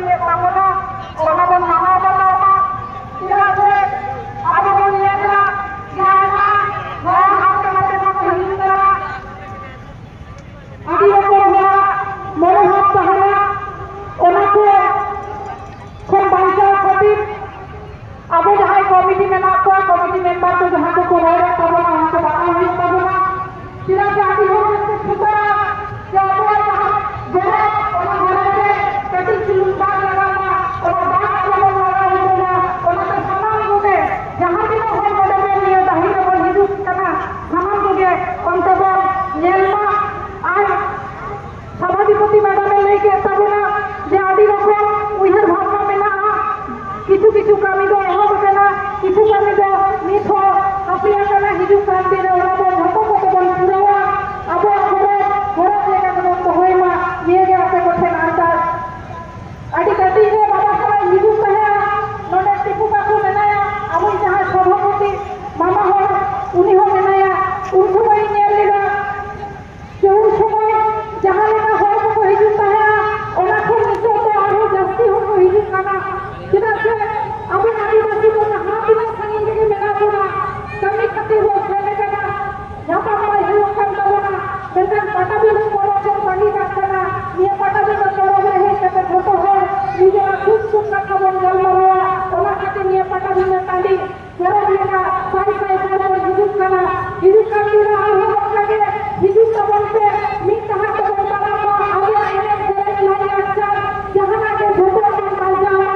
ये ताबना ओना बन माना बतावा tidak se abo bon yela yana no hakka mate no hindra adi ko hora mole hat tahara ona ko kon bangsa khatir abo jahai committee mena ko committee member ko jahan ko hora tabona unko bata hui tabona tidak se adi ho sutra je abo jahan gora ona hora ke kati chilumba lagana ona ba abo lagana ona te saman gude jahan dino hor bodome niye dahira bon hiduk kana saman gude onte bon nyelma ar सभापति madam लेके तबना जे आदि रकम उइहर भावना मेना किछु किछु कामी दो एहब केना किछु कामी दो निथो अपिया केना हिजु कान दिन ओरा बन झको को बन पुरावा अबो घोरा लेका को तो होइमा ये गे आते कोठे नारता आदि कति रे बाबा समय हिजु कहे नोडे टिपु काकू मेनाया अबो जहां सभापति मामा हो उनी हो मेनाया उन समय नेल लिगा जो उन समय जहां लेका हर को हिजु कहे ओना को नितो तो आरो जास्ती हो को हिजु काना किदा से अबो आदिवासी को हां बिना संगी के मेना बोला कमी कति हो खेले केना जापा हमारे हिजु काम करना बेटा पटा भी बोलो से पानी का करना ये पटा भी करो रहे के फोटो हो निजे खूब खूब का खबर जल मरवा ओना कति ये पटा भी में कांडी जरा लेका साई साई को हिजु काना हिजु कांडी रहा हो लगे हिजु का बनते मी कहा तो बड़ा को आगे आने से नहीं अच्छा जहां आगे फोटो में डाल जावा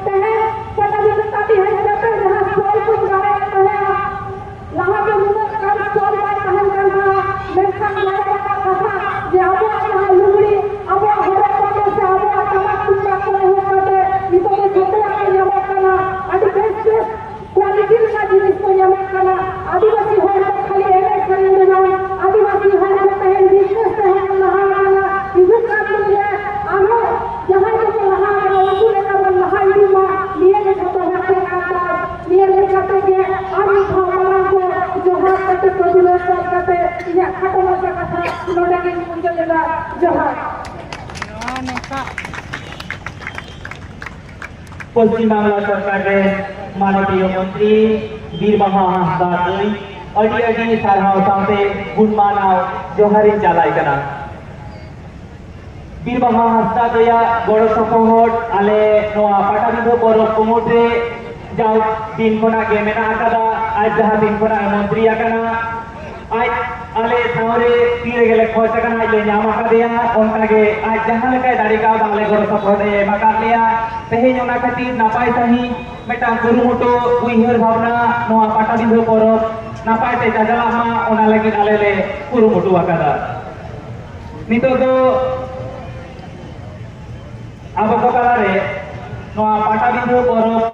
तहे पता भी बताती है जब जहां सोल को गाने तहे लहा के मुंह का सोल बाय कहन करना मेरखा लगा का कथा जे आबो जहां लुगड़ी आबो होरे को से आबो तमा कुछ को हो करते इतो के छोटे आके जमा करना अति बेस्ट क्वालिटी का जिनिस को जमा करना आदिवासी हो तो खाली एने खरीदने जाओ आदिवासी हो तो कहीं बिजनेस से हम लहा इधर का लिए आनो जहां के लहा वो लेकर बन लहा इमा लिए के तो रखे आता लिए ले जाते के आदि भावना को जो हाथ करते तो दिले करते ये खटवा का कथा नोडे के मुंजे जगह जहां पश्चिम बांग्ला सरकार माननीय मंत्री बीरबाहा हांसदा अड़ी अड़ी सारहाव साथे गुणमानाव जोहारी चालाय कना बीरबाहा हांसदा दया गड़ सपोहट आले नोआ पाटाबिंदो परब कुमुटे जाव दिन कोना के मेना आकादा आज जहां दिन कोना मंत्री आकना आज आले सावरे तीरे गेले खोज कना आज ले ᱧᱟᱢ आकादिया उनका के आज जहां लेका दाड़ी का बांगले गड़ सपोहट माका लिया तेहेन ओना खातिर नापाय सही मेटा गुरुमुटो उइहर भावना नोआ पाटाबिंदो परब नापाय ते जाजला मा ओना लगी आले ले कुरुमुटु आकादा नितो दो अब को कलारे नोआ